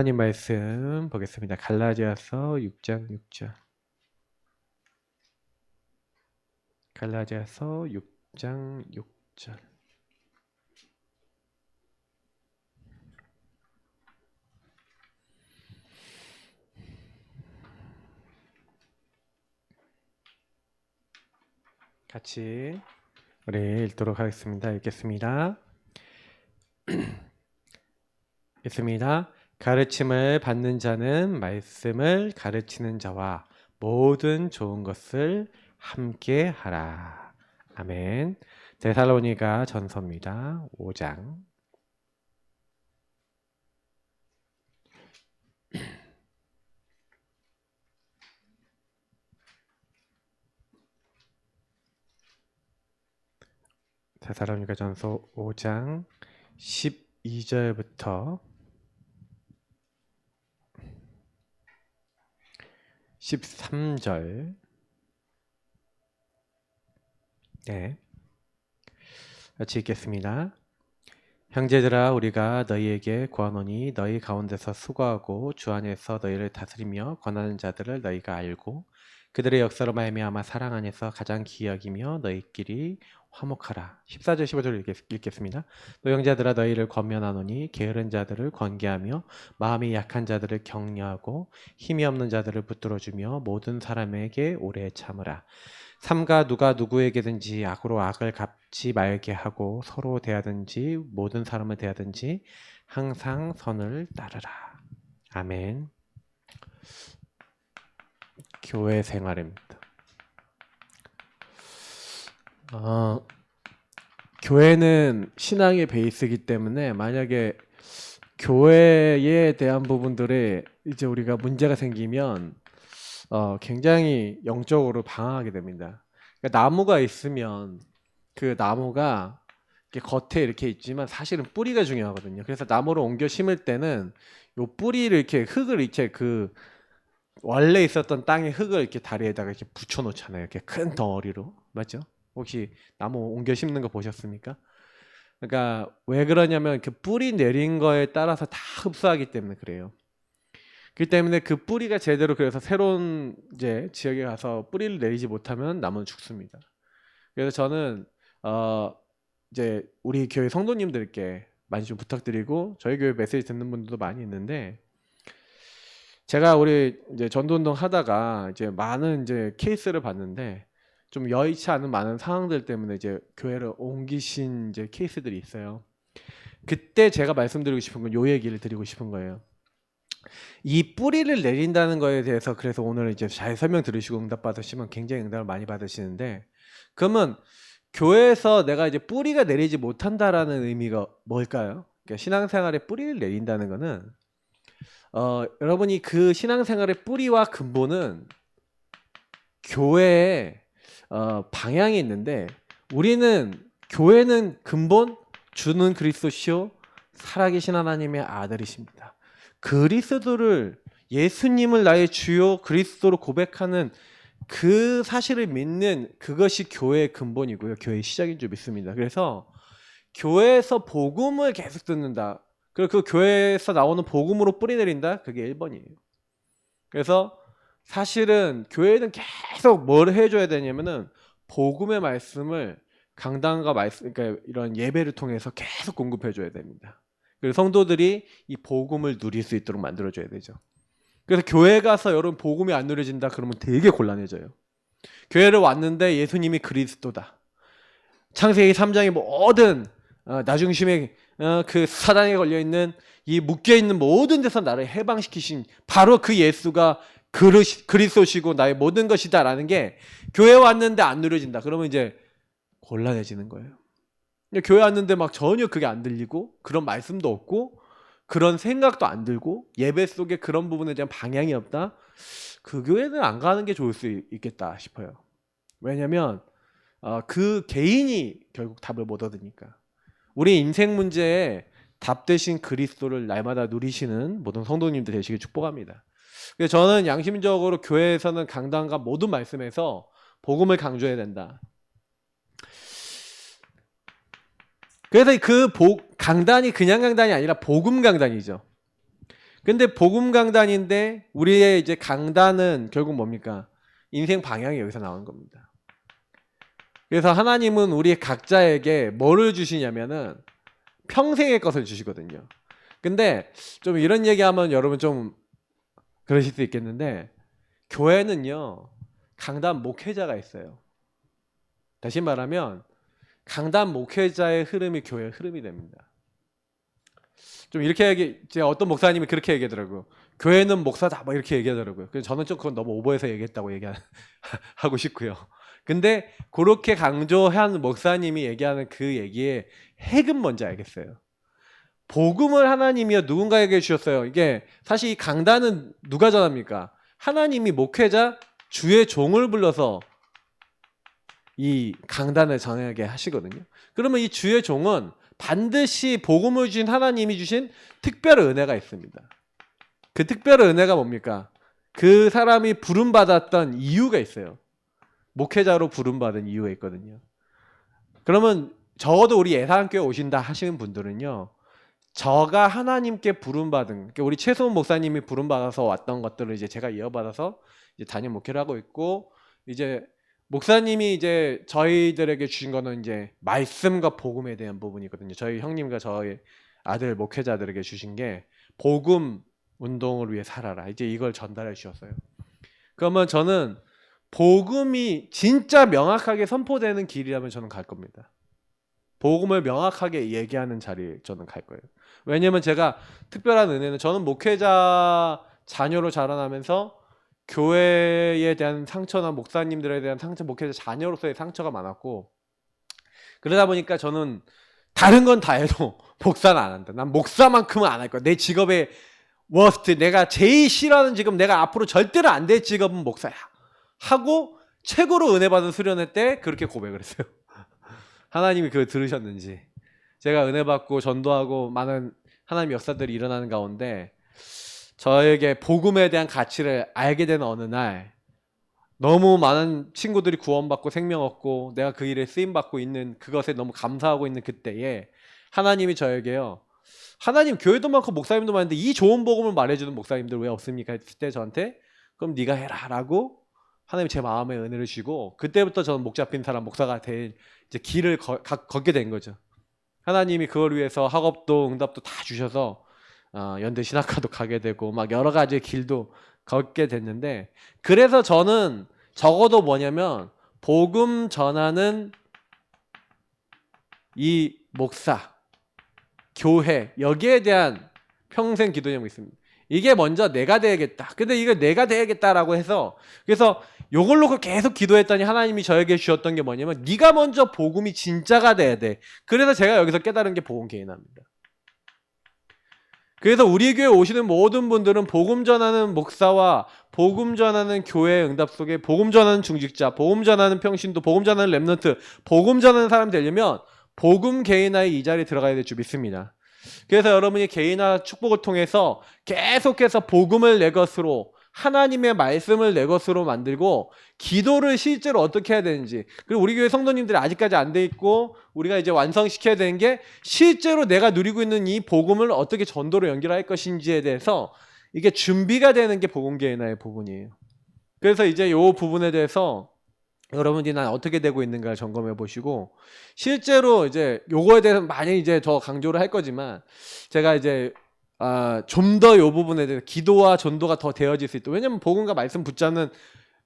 하나님 말씀 보겠습니다. 갈라디아서 6장 6절. 갈라디아서 6장 6절. 같이 우리 읽도록 하겠습니다. 읽겠습니다. 읽습니다. 가르침을 받는 자는 말씀을 가르치는 자와 모든 좋은 것을 함께 하라. 아멘. 데살로니가 전서입니다. 5장. 데살로니가 전서 5장 12절부터 13절. 네. 같이 읽겠습니다. 형제들아, 우리가 너희에게 구하노니 너희 가운데서 수고하고 주 안에서 너희를 다스리며 권하는 자들을 너희가 알고 그들의 역사로 말미암아 사랑 안에서 가장 기여기며 너희끼리 화목하라. 14절 15절 읽겠습니다. 또 형제들아, 너희를 권면하노니 게으른 자들을 권계하며 마음이 약한 자들을 격려하고 힘이 없는 자들을 붙들어주며 모든 사람에게 오래 참으라. 삼가 누가 누구에게든지 악으로 악을 갚지 말게 하고 서로 대하든지 모든 사람을 대하든지 항상 선을 따르라. 아멘. 교회 생활입니다. 교회는 신앙의 베이스이기 때문에 만약에 교회에 대한 부분들에 이제 우리가 문제가 생기면 굉장히 영적으로 방황하게 됩니다. 그러니까 나무가 있으면 그 나무가 이렇게 겉에 이렇게 있지만 사실은 뿌리가 중요하거든요. 그래서 나무를 옮겨 심을 때는 요 뿌리를 이렇게 흙을 이렇게 그 원래 있었던 땅의 흙을 이렇게 다리에다가 이렇게 붙여 놓잖아요. 이렇게 큰 덩어리로. 맞죠? 혹시 나무 옮겨 심는 거 보셨습니까? 그러니까 왜 그러냐면 그 뿌리 내린 거에 따라서 다 흡수하기 때문에 그래요. 그렇기 때문에 그 뿌리가 제대로 그래서 새로운 이제 지역에 가서 뿌리를 내리지 못하면 나무는 죽습니다. 그래서 저는 이제 우리 교회 성도님들께 많이 좀 부탁드리고 저희 교회 메시지 듣는 분들도 많이 있는데 제가 우리 이제 전도운동 하다가 이제 많은 이제 케이스를 봤는데 좀 여의치 않은 많은 상황들 때문에 이제 교회를 옮기신 이제 케이스들이 있어요. 그때 제가 말씀드리고 싶은 건 요 얘기를 드리고 싶은 거예요. 이 뿌리를 내린다는 거에 대해서 그래서 오늘 이제 잘 설명 들으시고 응답 받으시면 굉장히 응답을 많이 받으시는데 그러면 교회에서 내가 이제 뿌리가 내리지 못한다라는 의미가 뭘까요? 그러니까 신앙생활에 뿌리를 내린다는 거는 여러분이 그 신앙생활의 뿌리와 근본은 교회의 방향이 있는데 우리는 교회는 근본 주는 그리스도시요 살아계신 하나님의 아들이십니다. 그리스도를 예수님을 나의 주요 그리스도로 고백하는 그 사실을 믿는 그것이 교회의 근본이고요. 교회의 시작인 줄 믿습니다. 그래서 교회에서 복음을 계속 듣는다. 그리고 그 교회에서 나오는 복음으로 뿌리 내린다. 그게 1번이에요. 그래서 사실은 교회는 계속 뭘 해줘야 되냐면은 복음의 말씀을 강단과 말씀, 그러니까 이런 예배를 통해서 계속 공급해줘야 됩니다. 그래서 성도들이 이 복음을 누릴 수 있도록 만들어줘야 되죠. 그래서 교회 가서 여러분 복음이 안 누려진다 그러면 되게 곤란해져요. 교회를 왔는데 예수님이 그리스도다. 창세기 3장의 모든 나중심에 그 사단에 걸려있는 이 묶여있는 모든 데서 나를 해방시키신 바로 그 예수가 그리스도시고 나의 모든 것이다 라는 게 교회 왔는데 안 누려진다. 그러면 이제 곤란해지는 거예요. 교회 왔는데 막 전혀 그게 안 들리고 그런 말씀도 없고 그런 생각도 안 들고 예배 속에 그런 부분에 대한 방향이 없다. 그 교회는 안 가는 게 좋을 수 있겠다 싶어요. 왜냐면 그 개인이 결국 답을 못 얻으니까. 우리 인생 문제에 답 대신 그리스도를 날마다 누리시는 모든 성도님들 되시길 축복합니다. 그래서 저는 양심적으로 교회에서는 강단과 모든 말씀에서 복음을 강조해야 된다. 그래서 그 강단이 그냥 강단이 아니라 복음 강단이죠. 근데 복음 강단인데 우리의 이제 강단은 결국 뭡니까? 인생 방향이 여기서 나오는 겁니다. 그래서 하나님은 우리 각자에게 뭐를 주시냐면은 평생의 것을 주시거든요. 근데 좀 이런 얘기하면 여러분 좀 그러실 수 있겠는데 교회는요 강단 목회자가 있어요. 다시 말하면 강단 목회자의 흐름이 교회의 흐름이 됩니다. 좀 이렇게 이제 어떤 목사님이 그렇게 얘기하더라고요. 교회는 목사다 뭐 이렇게 얘기하더라고요. 그래서 저는 좀 그건 너무 오버해서 얘기했다고 얘기하고 싶고요. 근데 그렇게 강조한 목사님이 얘기하는 그 얘기의 핵은 뭔지 알겠어요. 복음을 하나님이요 누군가에게 주셨어요. 이게 사실 이 강단은 누가 전합니까? 하나님이 목회자 주의 종을 불러서 이 강단을 전하게 하시거든요. 그러면 이 주의 종은 반드시 복음을 주신 하나님이 주신 특별한 은혜가 있습니다. 그 특별한 은혜가 뭡니까? 그 사람이 부름받았던 이유가 있어요. 목회자로 부름받은 이유가 있거든요. 그러면 적어도 우리 예산교회 오신다 하시는 분들은요. 저가 하나님께 부름받은, 그러니까 우리 최소원 목사님이 부름받아서 왔던 것들을 이제 제가 이어받아서 이제 단임 목회를 하고 있고, 이제 목사님이 이제 저희들에게 주신 거는 이제 말씀과 복음에 대한 부분이거든요. 저희 형님과 저희 아들 목회자들에게 주신 게 복음 운동을 위해 살아라. 이제 이걸 전달해 주셨어요. 그러면 저는 복음이 진짜 명확하게 선포되는 길이라면 저는 갈 겁니다. 복음을 명확하게 얘기하는 자리에 저는 갈 거예요. 왜냐면 제가 특별한 은혜는 저는 목회자 자녀로 자라나면서 교회에 대한 상처나 목사님들에 대한 상처, 목회자 자녀로서의 상처가 많았고, 그러다 보니까 저는 다른 건 다 해도 목사는 안 한다. 난 목사만큼은 안 할 거야. 내 직업의 워스트, 내가 제일 싫어하는 직업, 내가 앞으로 절대로 안 될 직업은 목사야 하고 최고로 은혜 받은 수련회 때 그렇게 고백을 했어요. 하나님이 그걸 들으셨는지. 제가 은혜 받고 전도하고 많은 하나님 역사들이 일어나는 가운데 저에게 복음에 대한 가치를 알게 된 어느 날, 너무 많은 친구들이 구원받고 생명 얻고 내가 그 일에 쓰임받고 있는 그것에 너무 감사하고 있는 그때에 하나님이 저에게요, 하나님 교회도 많고 목사님도 많은데 이 좋은 복음을 말해주는 목사님들 왜 없습니까? 했을 때 저한테 그럼 네가 해라 라고 하나님이 제 마음에 은혜를 주시고, 그때부터 저는 목 잡힌 사람 목사가 될 이제 길을 걷게 된 거죠. 하나님이 그걸 위해서 학업도 응답도 다 주셔서 연대 신학과도 가게 되고 막 여러 가지 길도 걷게 됐는데, 그래서 저는 적어도 뭐냐면 복음 전하는 이 목사, 교회, 여기에 대한 평생 기도 제목이 있습니다. 이게 먼저 내가 돼야겠다. 근데 이거 내가 돼야겠다라고 해서, 그래서 요걸 놓고 계속 기도했더니 하나님이 저에게 주셨던 게 뭐냐면 네가 먼저 복음이 진짜가 돼야 돼. 그래서 제가 여기서 깨달은 게 복음 개인화입니다. 그래서 우리 교회 오시는 모든 분들은 복음 전하는 목사와 복음 전하는 교회의 응답 속에 복음 전하는 중직자, 복음 전하는 평신도, 복음 전하는 렘넌트, 복음 전하는 사람 되려면 복음 개인화의 이 자리에 들어가야 될 줄 믿습니다. 그래서 여러분이 개인화 축복을 통해서 계속해서 복음을 내 것으로, 하나님의 말씀을 내 것으로 만들고 기도를 실제로 어떻게 해야 되는지, 그리고 우리 교회 성도님들이 아직까지 안 돼 있고 우리가 이제 완성시켜야 되는 게 실제로 내가 누리고 있는 이 복음을 어떻게 전도로 연결할 것인지에 대해서 이게 준비가 되는 게 복음 개인화의 부분이에요. 그래서 이제 이 부분에 대해서 여러분들이 난 어떻게 되고 있는가 점검해 보시고, 실제로 이제 요거에 대해서 많이 이제 더 강조를 할 거지만 제가 이제 좀 더 요 부분에 대해서 기도와 전도가 더 되어질 수 있도록, 왜냐면 복음과 말씀 붙잡는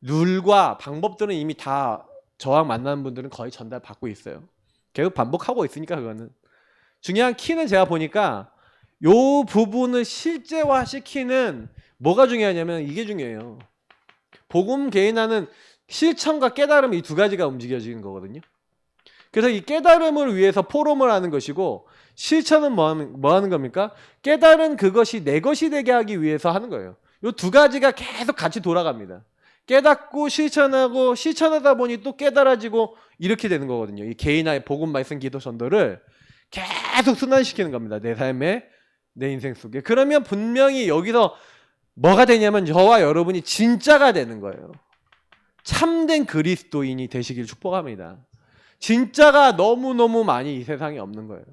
룰과 방법들은 이미 다 저랑 만나는 분들은 거의 전달받고 있어요. 계속 반복하고 있으니까. 그거는 중요한 키는 제가 보니까 요 부분을 실제화시키는 뭐가 중요하냐면 이게 중요해요. 복음 개인화는 실천과 깨달음, 이 두 가지가 움직여지는 거거든요. 그래서 이 깨달음을 위해서 포럼을 하는 것이고, 실천은 뭐 하는 겁니까? 깨달은 그것이 내 것이 되게 하기 위해서 하는 거예요. 이 두 가지가 계속 같이 돌아갑니다. 깨닫고 실천하고, 실천하다 보니 또 깨달아지고, 이렇게 되는 거거든요. 이 개인화의 복음, 말씀, 기도, 전도를 계속 순환시키는 겁니다. 내 삶에, 내 인생 속에. 그러면 분명히 여기서 뭐가 되냐면 저와 여러분이 진짜가 되는 거예요. 참된 그리스도인이 되시길 축복합니다. 진짜가 너무너무 많이 이 세상에 없는 거예요.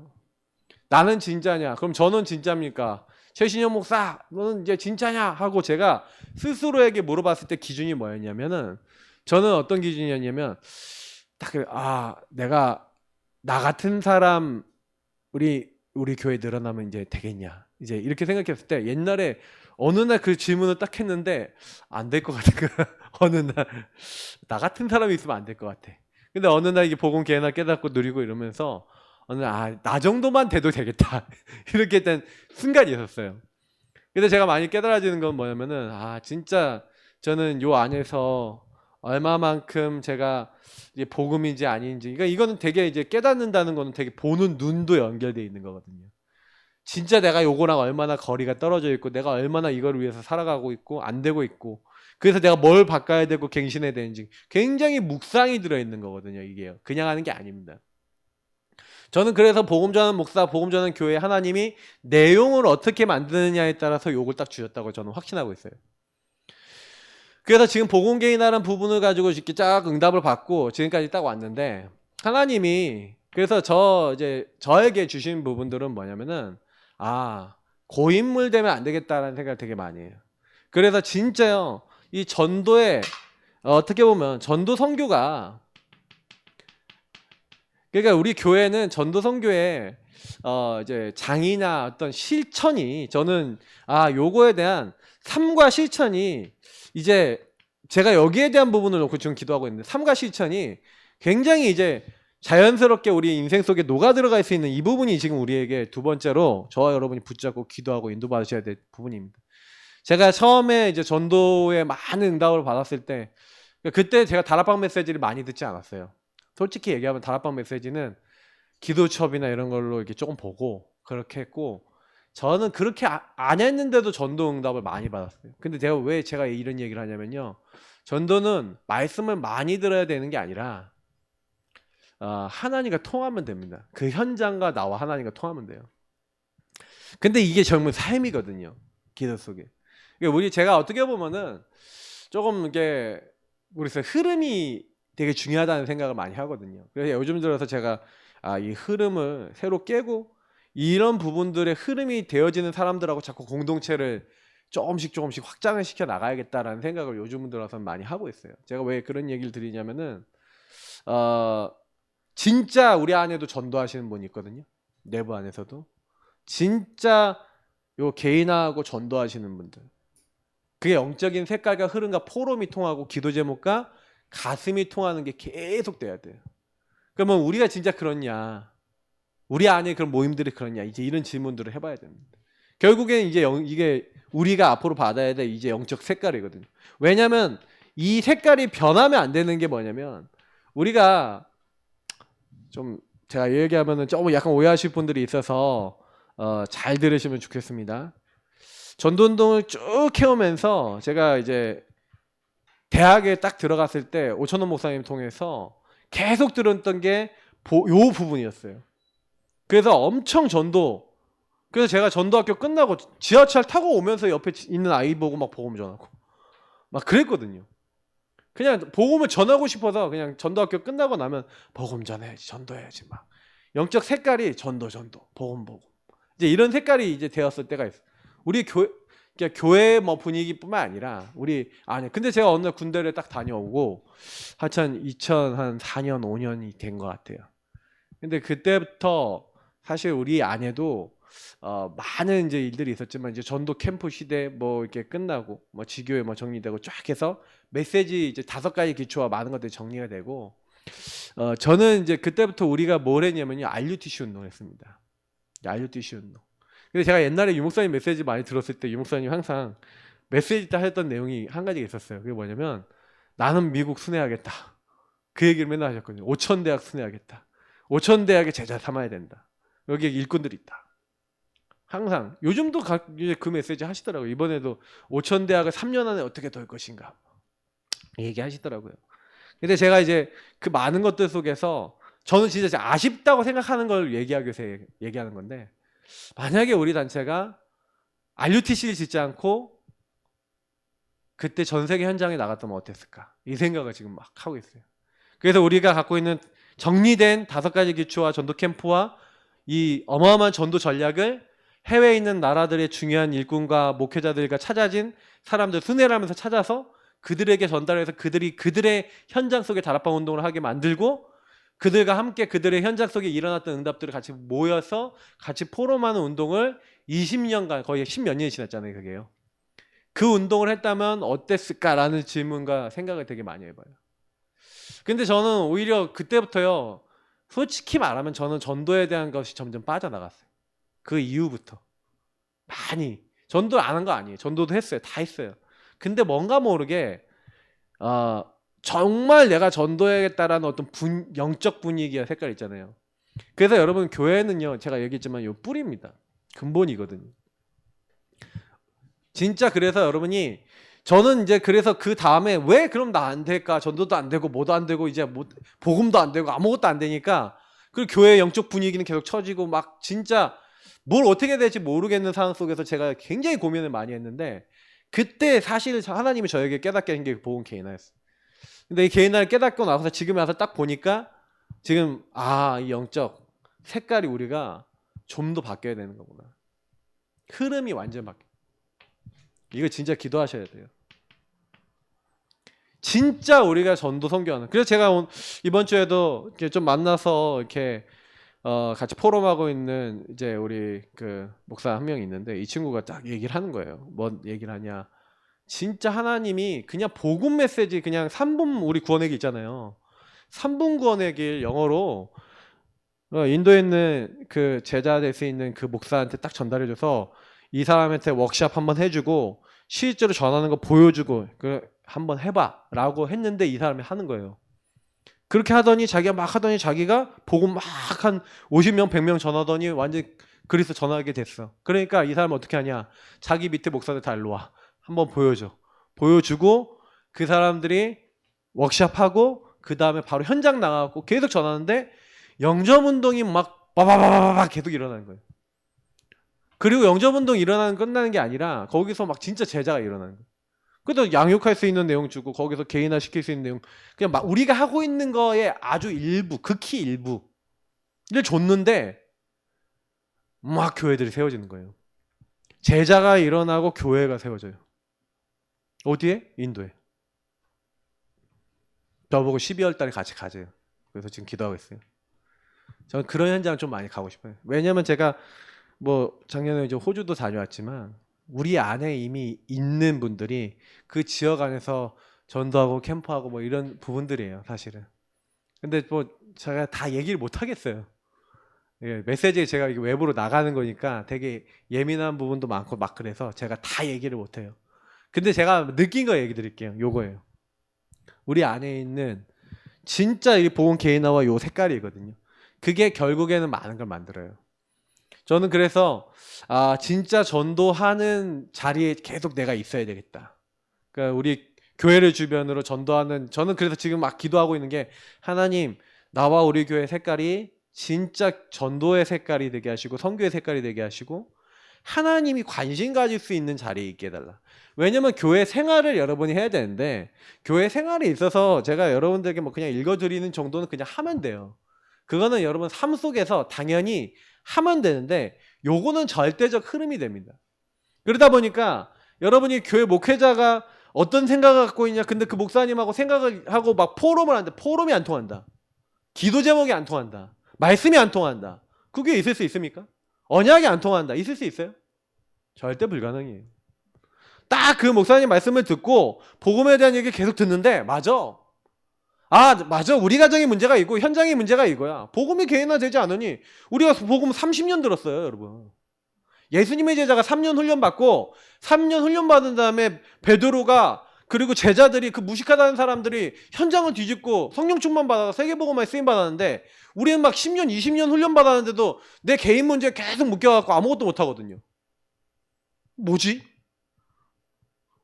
나는 진짜냐? 그럼 저는 진짜입니까? 최신영 목사 너는 이제 진짜냐 하고 제가 스스로에게 물어봤을 때 기준이 뭐였냐면은 저는 어떤 기준이었냐면 딱 내가 나 같은 사람 우리 교회 늘어나면 이제 되겠냐 이제 이렇게 생각했을 때 옛날에 어느 날 그 질문을 딱 했는데 안 될 것 같은 거야. 어느 날 나 같은 사람이 있으면 안 될 것 같아. 근데 어느 날 이게 복음 개나 깨닫고 누리고 이러면서 어느 날 나 정도만 돼도 되겠다 이렇게 된 순간이 있었어요. 근데 제가 많이 깨달아지는 건 뭐냐면은 진짜 저는 요 안에서 얼마만큼 제가 이제 복음인지 아닌지 그러니까 이거는 되게 이제 깨닫는다는 거는 되게 보는 눈도 연결돼 있는 거거든요. 진짜 내가 요거랑 얼마나 거리가 떨어져 있고 내가 얼마나 이걸 위해서 살아가고 있고 안 되고 있고 그래서 내가 뭘 바꿔야 되고 갱신해야 되는지 굉장히 묵상이 들어있는 거거든요. 이게요. 그냥 하는 게 아닙니다. 저는 그래서 복음 전하는 목사, 복음 전하는 교회 하나님이 내용을 어떻게 만드느냐에 따라서 요걸 딱 주셨다고 저는 확신하고 있어요. 그래서 지금 복음 개인하는 부분을 가지고 이렇게 쫙 응답을 받고 지금까지 딱 왔는데 하나님이 그래서 저에게 주신 부분들은 뭐냐면은 고인물 되면 안 되겠다라는 생각을 되게 많이 해요. 그래서 진짜요 이 전도에 어떻게 보면 전도 선교가 그러니까 우리 교회는 전도 선교에 이제 장이나 어떤 실천이 저는 요거에 대한 삶과 실천이 이제 제가 여기에 대한 부분을 놓고 지금 기도하고 있는데 삶과 실천이 굉장히 이제 자연스럽게 우리 인생 속에 녹아 들어갈 수 있는 이 부분이 지금 우리에게 두 번째로 저와 여러분이 붙잡고 기도하고 인도받으셔야 될 부분입니다. 제가 처음에 이제 전도에 많은 응답을 받았을 때 그때 제가 다락방 메시지를 많이 듣지 않았어요. 솔직히 얘기하면 다락방 메시지는 기도첩이나 이런 걸로 이렇게 조금 보고 그렇게 했고 저는 그렇게 안 했는데도 전도 응답을 많이 받았어요. 근데 제가 이런 얘기를 하냐면요. 전도는 말씀을 많이 들어야 되는 게 아니라 하나님과 통하면 됩니다. 그 현장과 나와 하나님과 통하면 돼요. 근데 이게 정말 삶이거든요. 기도 속에. 제가 어떻게 보면은 조금 이게 우리서 흐름이 되게 중요하다는 생각을 많이 하거든요. 그래서 요즘 들어서 제가 이 흐름을 새로 깨고 이런 부분들의 흐름이 되어지는 사람들하고 자꾸 공동체를 조금씩 확장을 시켜 나가야겠다라는 생각을 요즘 들어서는 많이 하고 있어요. 제가 왜 그런 얘기를 드리냐면은 진짜 우리 안에도 전도하시는 분이 있거든요. 내부 안에서도 진짜 요 개인하고 전도하시는 분들. 그게 영적인 색깔과 흐름과 포럼이 통하고 기도 제목과 가슴이 통하는 게 계속 돼야 돼요. 그러면 우리가 진짜 그렇냐? 우리 안에 그런 모임들이 그렇냐? 이제 이런 질문들을 해봐야 됩니다. 결국엔 이제 이게 우리가 앞으로 받아야 될 이제 영적 색깔이거든요. 왜냐하면 이 색깔이 변하면 안 되는 게 뭐냐면 우리가 좀 제가 얘기하면은 조금 약간 오해하실 분들이 있어서 잘 들으시면 좋겠습니다. 전도운동을 쭉 해오면서 제가 이제 대학에 딱 들어갔을 때 오천원 목사님 통해서 계속 들었던 게 요 부분이었어요. 그래서 엄청 그래서 제가 전도학교 끝나고 지하철 타고 오면서 옆에 있는 아이 보고 막 복음 전하고 막 그랬거든요. 그냥 복음을 전하고 싶어서 그냥 전도학교 끝나고 나면 복음 전해야지 전도해야지 막 영적 색깔이 전도 복음 이제 이런 색깔이 이제 되었을 때가 있어요. 우리 교회 뭐 분위기뿐만 아니라 근데 제가 어느 날 군대를 딱 다녀오고 하여튼 2004년 5년이 된 것 같아요. 근데 그때부터 사실 우리 안에도 많은 이제 일들이 있었지만 이제 전도 캠프 시대 뭐 이렇게 끝나고 뭐 지교회 뭐 정리되고 쫙 해서 메시지 이제 5가지 기초와 많은 것들이 정리가 되고 저는 이제 그때부터 우리가 뭘 했냐면요 RUTC 운동을 했습니다. RUTC 운동. 근데 제가 옛날에 유목사님 메시지 많이 들었을 때 유목사님 항상 메시지 때 했던 내용이 한 가지가 있었어요. 그게 뭐냐면 나는 미국 순회하겠다. 그 얘기를 맨날 하셨거든요. 5,000대학 순회하겠다. 5,000대학의 제자 삼아야 된다. 여기에 일꾼들이 있다. 항상 요즘도 그 메시지 하시더라고요. 이번에도 5,000대학을 3년 안에 어떻게 돌 것인가 얘기하시더라고요. 근데 제가 이제 그 많은 것들 속에서 저는 진짜 아쉽다고 생각하는 걸 얘기하기 위해서 얘기하는 건데 만약에 우리 단체가 RUTC를 짓지 않고 그때 전 세계 현장에 나갔다면 어땠을까 이 생각을 지금 막 하고 있어요. 그래서 우리가 갖고 있는 정리된 5가지 기초와 전도 캠프와 이 어마어마한 전도 전략을 해외에 있는 나라들의 중요한 일꾼과 목회자들과 찾아진 사람들 순회를 하면서 찾아서 그들에게 전달해서 그들이 그들의 현장 속에 다락방 운동을 하게 만들고 그들과 함께 그들의 현장 속에 일어났던 응답들을 같이 모여서 같이 포럼하는 운동을 20년간 거의 10몇 년이 지났잖아요. 그게요. 그 운동을 했다면 어땠을까라는 질문과 생각을 되게 많이 해봐요. 근데 저는 오히려 그때부터요. 솔직히 말하면 저는 전도에 대한 것이 점점 빠져나갔어요. 그 이후부터. 많이. 전도 안 한 거 아니에요. 전도도 했어요. 다 했어요. 근데 뭔가 모르게 정말 내가 전도해야겠다라는 어떤 영적 분위기와 색깔 있잖아요. 그래서 여러분 교회는요. 제가 얘기했지만 요 뿌리입니다. 근본이거든요. 진짜 그래서 여러분이 저는 이제 그래서 그 다음에 왜 그럼 나 안 될까? 전도도 안 되고 뭐도 안 되고 이제 뭐 복음도 안 되고 아무것도 안 되니까 그 교회 영적 분위기는 계속 처지고 막 진짜 뭘 어떻게 될지 모르겠는 상황 속에서 제가 굉장히 고민을 많이 했는데 그때 사실 하나님이 저에게 깨닫게 한 게 복음 개인화였어요. 근데 이 개인화를 깨닫고 나서 지금 와서 딱 보니까 지금 이 영적 색깔이 우리가 좀 더 바뀌어야 되는 거구나. 흐름이 완전 바뀌어. 이거 진짜 기도하셔야 돼요. 진짜 우리가 전도 선교하는. 그래서 제가 이번 주에도 이렇게 좀 만나서 이렇게 같이 포럼하고 있는 이제 우리 그 목사 한 명이 있는데 이 친구가 딱 얘기를 하는 거예요. 뭔 얘기를 하냐? 진짜 하나님이 그냥 복음 메시지 그냥 3분 우리 구원의 길 있잖아요. 3분 구원의 길 영어로 인도에 있는 그 제자 될 수 있는 그 목사한테 딱 전달해줘서 이 사람한테 워크숍 한번 해주고 실제로 전하는 거 보여주고 한번 해봐라고 했는데 이 사람이 하는 거예요. 그렇게 하더니 자기가 막 하더니 자기가 복음 막 한 50명 100명 전하더니 완전 그리스도 전하게 됐어. 그러니까 이 사람은 어떻게 하냐? 자기 밑에 목사들 다 일로 와. 한번 보여줘. 보여주고 그 사람들이 워크숍하고 그 다음에 바로 현장 나가고 계속 전하는데 영접운동이 막 바바바바바 계속 일어나는 거예요. 그리고 영접운동 일어나는 끝나는 게 아니라 거기서 막 진짜 제자가 일어나는 거예요. 그래도 양육할 수 있는 내용 주고 거기서 개인화 시킬 수 있는 내용 그냥 막 우리가 하고 있는 거에 아주 일부 극히 일부를 줬는데 막 교회들이 세워지는 거예요. 제자가 일어나고 교회가 세워져요. 어디에? 인도에. 저보고 12월 달에 같이 가재요. 그래서 지금 기도하고 있어요. 저는 그런 현장 좀 많이 가고 싶어요. 왜냐면 제가 뭐 작년에 이제 호주도 다녀왔지만 우리 안에 이미 있는 분들이 그 지역 안에서 전도하고 캠프하고 뭐 이런 부분들이에요, 사실은. 근데 뭐 제가 다 얘기를 못 하겠어요. 예, 메시지 제가 외부로 나가는 거니까 되게 예민한 부분도 많고 막 그래서 제가 다 얘기를 못 해요. 근데 제가 느낀 거 얘기 드릴게요. 요거예요. 우리 안에 있는 진짜 이 복음 개인화와 요 색깔이거든요. 그게 결국에는 많은 걸 만들어요. 저는 그래서 진짜 전도하는 자리에 계속 내가 있어야 되겠다. 그러니까 우리 교회를 주변으로 전도하는 저는 그래서 지금 막 기도하고 있는 게 하나님 나와 우리 교회 색깔이 진짜 전도의 색깔이 되게 하시고 선교의 색깔이 되게 하시고 하나님이 관심 가질 수 있는 자리에 있게 해달라. 왜냐면 교회 생활을 여러분이 해야 되는데 교회 생활에 있어서 제가 여러분들에게 뭐 그냥 읽어드리는 정도는 그냥 하면 돼요. 그거는 여러분 삶 속에서 당연히 하면 되는데 요거는 절대적 흐름이 됩니다. 그러다 보니까 여러분이 교회 목회자가 어떤 생각을 갖고 있냐 근데 그 목사님하고 생각을 하고 막 포럼을 하는데 포럼이 안 통한다. 기도 제목이 안 통한다. 말씀이 안 통한다. 그게 있을 수 있습니까? 언약이 안 통한다. 있을 수 있어요? 절대 불가능해요. 딱 그 목사님 말씀을 듣고 복음에 대한 얘기 계속 듣는데 맞아. 맞아. 우리 가정에 문제가 있고 현장에 문제가 이거야. 복음이 개인화되지 않으니 우리가 복음 30년 들었어요, 여러분. 예수님의 제자가 3년 훈련 받고 3년 훈련 받은 다음에 베드로가 그리고 제자들이 그 무식하다는 사람들이 현장을 뒤집고 성령 충만 받아서 세계복음화에 쓰임 받았는데 우리는 막 10년, 20년 훈련 받았는데도 내 개인 문제에 계속 묶여갖고 아무것도 못 하거든요. 뭐지?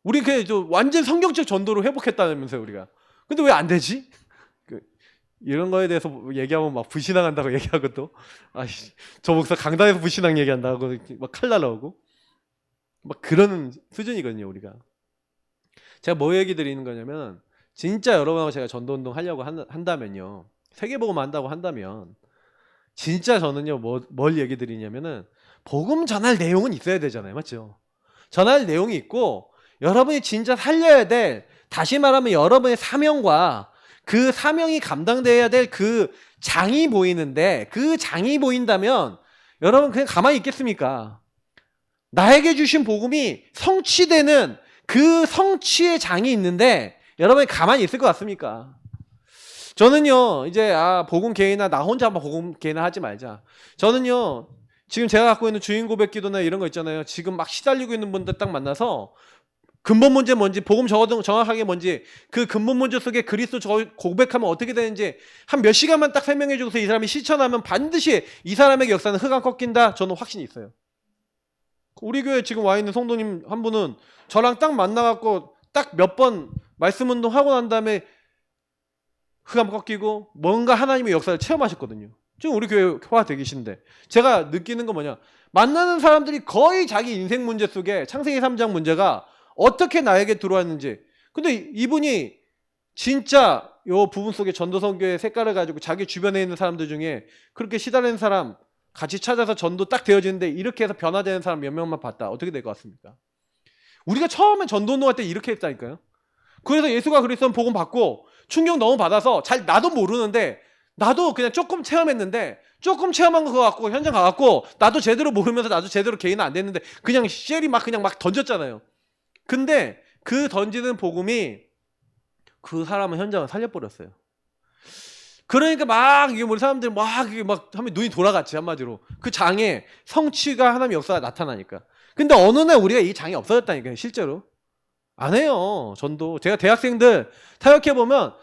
우리 완전 성경적 전도로 회복했다면서요, 우리가. 근데 왜 안 되지? 이런 거에 대해서 얘기하면 막 불신앙한다고 얘기하고 또 저 목사 강단에서 불신앙 얘기한다고 막 칼 날라오고 막 그런 수준이거든요, 우리가. 제가 뭐 얘기 드리는 거냐면 진짜 여러분하고 제가 전도운동 하려고 한다면요, 세계복음 한다고 한다면 진짜 저는요 뭘 얘기 드리냐면은 복음 전할 내용은 있어야 되잖아요. 맞죠? 전할 내용이 있고 여러분이 진짜 살려야 될, 다시 말하면 여러분의 사명과 그 사명이 감당돼야 될 그 장이 보이는데, 그 장이 보인다면 여러분 그냥 가만히 있겠습니까? 나에게 주신 복음이 성취되는 그 성취의 장이 있는데 여러분이 가만히 있을 것 같습니까? 저는요, 이제 복음 개인화, 나 혼자 한번 복음 개인화 하지 말자. 저는요, 지금 제가 갖고 있는 주인 고백 기도나 이런 거 있잖아요. 지금 막 시달리고 있는 분들 딱 만나서 근본 문제 뭔지, 복음 정확하게 뭔지, 그 근본 문제 속에 그리스도 고백하면 어떻게 되는지 한 몇 시간만 딱 설명해 주고서 이 사람이 실천하면 반드시 이 사람에게 역사는 흑암 꺾인다. 저는 확신이 있어요. 우리 교회 지금 와 있는 성도님 한 분은 저랑 딱 만나갖고 딱 몇 번 말씀 운동 하고 난 다음에 흑암 꺾이고 뭔가 하나님의 역사를 체험하셨거든요. 지금 우리 교회 화 되계신데 제가 느끼는 건 뭐냐, 만나는 사람들이 거의 자기 인생 문제 속에 창세기 3장 문제가 어떻게 나에게 들어왔는지, 근데 이분이 진짜 요 부분 속에 전도선교의 색깔을 가지고 자기 주변에 있는 사람들 중에 그렇게 시달리는 사람 같이 찾아서 전도 딱 되어지는데 이렇게 해서 변화되는 사람 몇 명만 봤다. 어떻게 될 것 같습니까? 우리가 처음에 전도운동할 때 이렇게 했다니까요. 그래서 예수가 그리스도는 복음 받고 충격 너무 받아서 잘 나도 모르는데, 나도 그냥 조금 체험했는데 조금 체험한 거 갖고 현장 가갖고 나도 제대로 모르면서 나도 제대로 개인 안 됐는데 그냥 쉘이 막 그냥 막 던졌잖아요. 근데 그 던지는 복음이 그 사람은 현장을 살려버렸어요. 그러니까 막 이게 우리 사람들 막 이게 막 하면 눈이 돌아갔지, 한마디로. 그 장에 성취가 하나님의 역사가 나타나니까. 근데 어느 날 우리가 이 장이 없어졌다니까요, 실제로. 안 해요, 전도. 제가 대학생들 사역해보면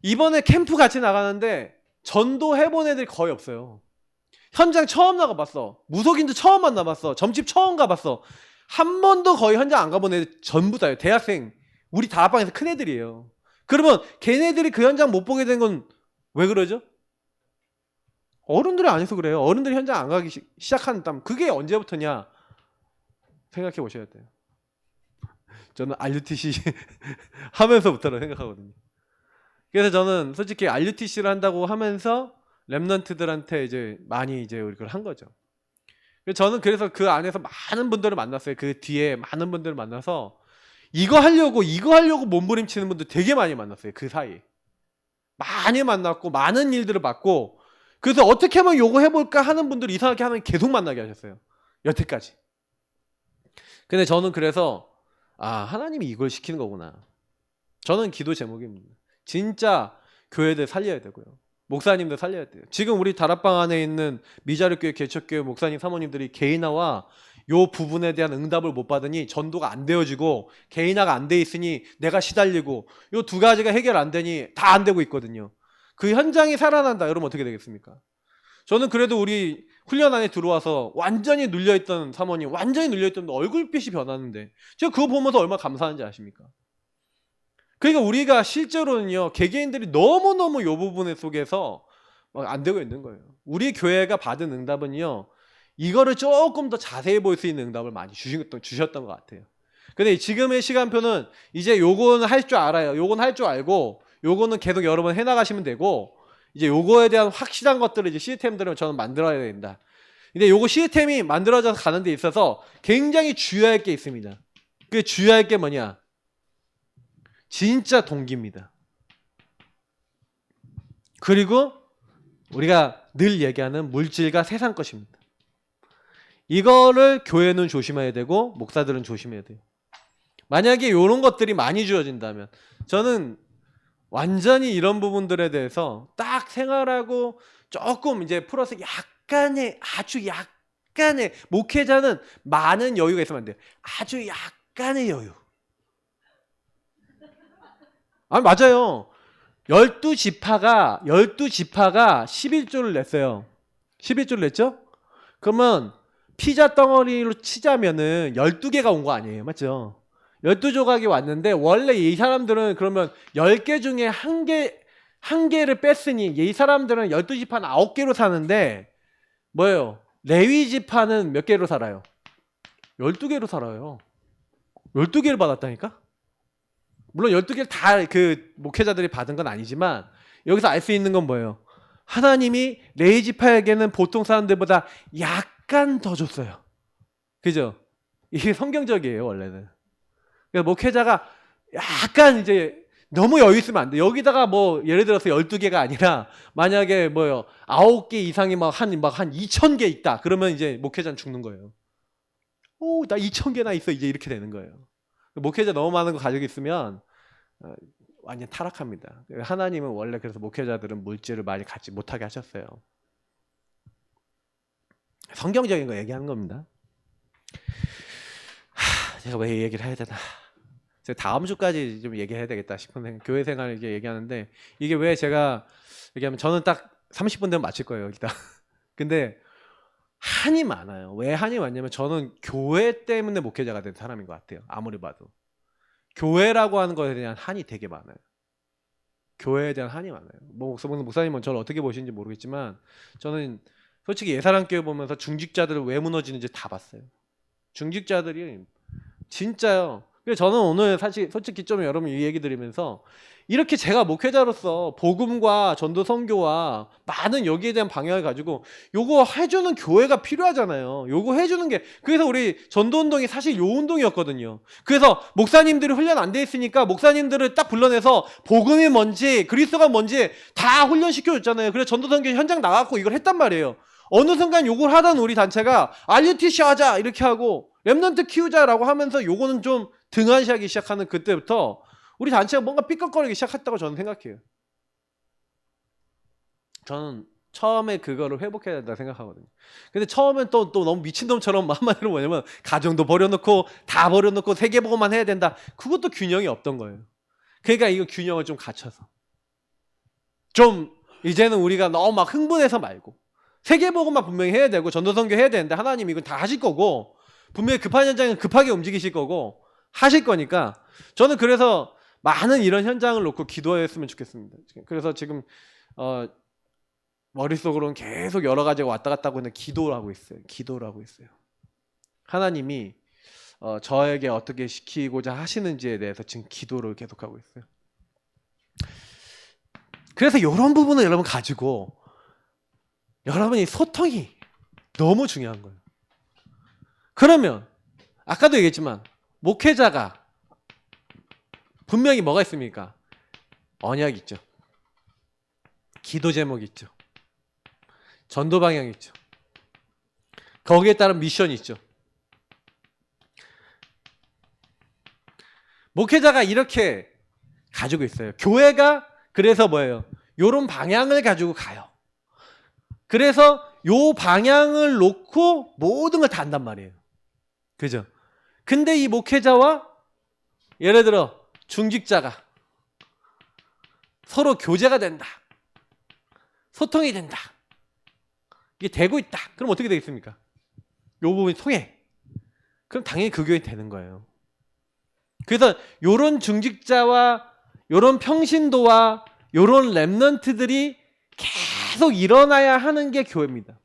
이번에 캠프 같이 나가는데 전도 해본 애들이 거의 없어요. 현장 처음 나가봤어. 무속인도 처음 만나봤어. 점집 처음 가봤어. 한 번도 거의 현장 안 가본 애들 전부 다예요. 대학생, 우리 다락방에서 큰 애들이에요. 그러면 걔네들이 그 현장 못 보게 된 건 왜 그러죠? 어른들이 안 해서 그래요. 어른들이 현장 안 가기 시작한다면 그게 언제부터냐 생각해 보셔야 돼요. 저는 RUTC 하면서부터라 생각하거든요. 그래서 저는 솔직히 RUTC를 한다고 하면서 랩런트들한테 이제 많이 이제 그걸 한 거죠. 저는 그래서 그 안에서 많은 분들을 만났어요. 그 뒤에 많은 분들을 만나서 이거 하려고 몸부림치는 분들 되게 많이 만났어요. 그 사이에 많이 만났고 많은 일들을 봤고, 그래서 어떻게 하면 요거 해볼까 하는 분들 이상하게 하면 계속 만나게 하셨어요, 여태까지. 근데 저는 그래서 하나님이 이걸 시키는 거구나. 저는 기도 제목입니다. 진짜 교회들 살려야 되고요, 목사님들 살려야 돼요. 지금 우리 다락방 안에 있는 미자립교회 개척교회 목사님 사모님들이 개인화와 요 부분에 대한 응답을 못 받으니 전도가 안 되어지고 개인화가 안 돼 있으니 내가 시달리고 요 두 가지가 해결 안 되니 다 안 되고 있거든요. 그 현장이 살아난다. 여러분 어떻게 되겠습니까? 저는 그래도 우리 훈련 안에 들어와서 완전히 눌려있던 사모님, 완전히 눌려있던 얼굴빛이 변하는데 제가 그거 보면서 얼마나 감사한지 아십니까? 그러니까 우리가 실제로는요, 개개인들이 너무너무 요 부분 속에서 막 안 되고 있는 거예요. 우리 교회가 받은 응답은요, 이거를 조금 더 자세히 볼 수 있는 응답을 많이 주셨던 것 같아요. 근데 지금의 시간표는 이제 요거는 할 줄 알아요. 요건 할 줄 알고 요거는 계속 여러분 해나가시면 되고, 이제 요거에 대한 확실한 것들을 이제 시스템들을 저는 만들어야 된다. 근데 요거 시스템이 만들어져서 가는 데 있어서 굉장히 주의할 게 있습니다. 그 주의할 게 뭐냐? 진짜 동기입니다. 그리고 우리가 늘 얘기하는 물질과 세상 것입니다. 이거를 교회는 조심해야 되고 목사들은 조심해야 돼요. 만약에 이런 것들이 많이 주어진다면 저는 완전히 이런 부분들에 대해서 딱 생활하고 조금 이제 플러스 약간의, 아주 약간의, 목회자는 많은 여유가 있으면 안 돼요. 아주 약간의 여유. 맞아요. 12지파가 11조를 냈어요. 11조를 냈죠? 그러면 피자 덩어리로 치자면은 12개가 온 거 아니에요. 맞죠? 12조각이 왔는데 원래 이 사람들은 그러면 10개 중에 한 개를 뺐으니 이 사람들은 12지파는 9개로 사는데 뭐예요? 레위 지파는 몇 개로 살아요? 12개로 살아요. 12개를 받았다니까? 물론 12개를 다 그 목회자들이 받은 건 아니지만 여기서 알 수 있는 건 뭐예요? 하나님이 레위 지파에게는 보통 사람들보다 약간 더 줬어요. 그죠? 이게 성경적이에요, 원래는. 그러니까 목회자가 약간 이제 너무 여유 있으면 안 돼. 여기다가 뭐 예를 들어서 12개가 아니라 만약에 뭐요 9개 이상이 막 한 2,000개 있다. 그러면 이제 목회자는 죽는 거예요. 오, 나 2,000개나 있어. 이제 이렇게 되는 거예요. 목회자 너무 많은 거 가지고 있으면 완전 타락합니다. 하나님은 원래 그래서 목회자들은 물질을 많이 갖지 못하게 하셨어요. 성경적인 거 얘기하는 겁니다. 제가 왜 이 얘기를 해야 되나? 제가 다음 주까지 좀 얘기해야 되겠다 싶은 교회 생활 이제 얘기하는데 이게 왜 제가 얘기하면 저는 딱 30분 되면 마칠 거예요, 일단. 근데 한이 많아요. 왜 한이 많냐면 저는 교회 때문에 목회자가 된 사람인 것 같아요. 아무리 봐도. 교회라고 하는 것에 대한 한이 되게 많아요. 교회에 대한 한이 많아요. 목사님은 저를 어떻게 보시는지 모르겠지만 저는 솔직히 예사람교회 보면서 중직자들을 왜 무너지는지 다 봤어요. 중직자들이 진짜요. 그래서 저는 오늘 사실 솔직히 좀 여러분 이 얘기 드리면서 이렇게 제가 목회자로서 복음과 전도 선교와 많은 여기에 대한 방향을 가지고 요거 해주는 교회가 필요하잖아요. 요거 해주는 게 그래서 우리 전도운동이 사실 요 운동이었거든요. 그래서 목사님들이 훈련 안 돼 있으니까 목사님들을 딱 불러내서 복음이 뭔지 그리스도가 뭔지 다 훈련시켜줬잖아요. 그래서 전도 선교 현장 나가고 이걸 했단 말이에요. 어느 순간 요걸 하던 우리 단체가 RUTC 하자 이렇게 하고 랩넌트 키우자라고 하면서 요거는 좀 등한시하기 시작하는 그때부터 우리 단체가 뭔가 삐걱거리기 시작했다고 저는 생각해요. 저는 처음에 그거를 회복해야 된다 생각하거든요. 근데 처음엔 또 너무 미친놈처럼 한마디로 뭐냐면 가정도 버려놓고 다 버려놓고 세계보고만 해야 된다. 그것도 균형이 없던 거예요. 그러니까 이거 균형을 좀 갖춰서 좀 이제는 우리가 너무 막 흥분해서 말고 세계보고만 분명히 해야 되고 전도선교 해야 되는데 하나님 이건 다 하실 거고 분명히 급한 현장은 급하게 움직이실 거고 하실 거니까 저는 그래서 많은 이런 현장을 놓고 기도했으면 좋겠습니다. 그래서 지금 머릿속으로는 계속 여러 가지가 왔다 갔다 하고 있는 기도를 하고 있어요. 기도를 하고 있어요. 하나님이 저에게 어떻게 시키고자 하시는지에 대해서 지금 기도를 계속하고 있어요. 그래서 이런 부분을 여러분 가지고 여러분이 소통이 너무 중요한 거예요. 그러면 아까도 얘기했지만 목회자가 분명히 뭐가 있습니까? 언약 있죠. 기도 제목 있죠. 전도 방향 있죠. 거기에 따른 미션이 있죠. 목회자가 이렇게 가지고 있어요. 교회가 그래서 뭐예요? 요런 방향을 가지고 가요. 그래서 요 방향을 놓고 모든 걸 다 한단 말이에요. 그죠? 근데 이 목회자와 예를 들어 중직자가 서로 교제가 된다. 소통이 된다. 이게 되고 있다. 그럼 어떻게 되겠습니까? 요 부분이 통해. 그럼 당연히 그 교회 되는 거예요. 그래서 요런 중직자와 요런 평신도와 요런 랩런트들이 계속 일어나야 하는 게 교회입니다.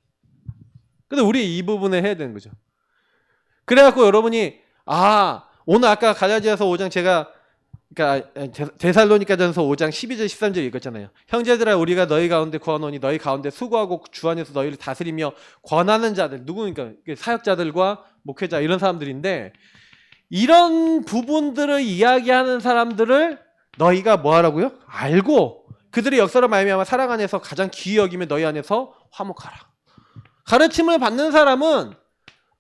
근데 우리 이 부분에 해야 되는 거죠. 그래갖고 여러분이 오늘 아까 갈라디아서 5장 제가 그러니까 데살로니가전서 5장 12절 13절 읽었잖아요. 형제들아 우리가 너희 가운데 구하노니 너희 가운데 수고하고 주 안에서 너희를 다스리며 권하는 자들 누구니까 사역자들과 목회자 이런 사람들인데 이런 부분들을 이야기하는 사람들을 너희가 뭐 하라고요? 알고 그들의 역사로 말미암아 사랑 안에서 가장 귀히 여기며 너희 안에서 화목하라. 가르침을 받는 사람은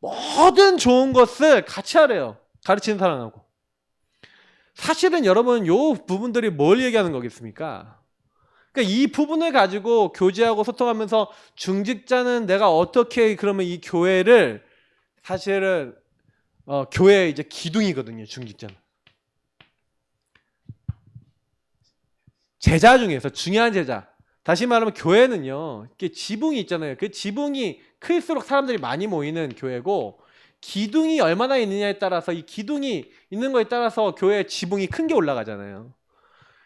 모든 좋은 것을 같이 하래요. 가르치는 사람하고. 사실은 여러분 요 부분들이 뭘 얘기하는 거겠습니까? 그러니까 이 부분을 가지고 교제하고 소통하면서 중직자는 내가 어떻게 그러면 이 교회를 사실은 교회의 이제 기둥이거든요. 중직자는. 제자 중에서 중요한 제자. 다시 말하면 교회는요. 이렇게 지붕이 있잖아요. 그 지붕이 클수록 사람들이 많이 모이는 교회고 기둥이 얼마나 있느냐에 따라서 이 기둥이 있는 거에 따라서 교회의 지붕이 큰 게 올라가잖아요.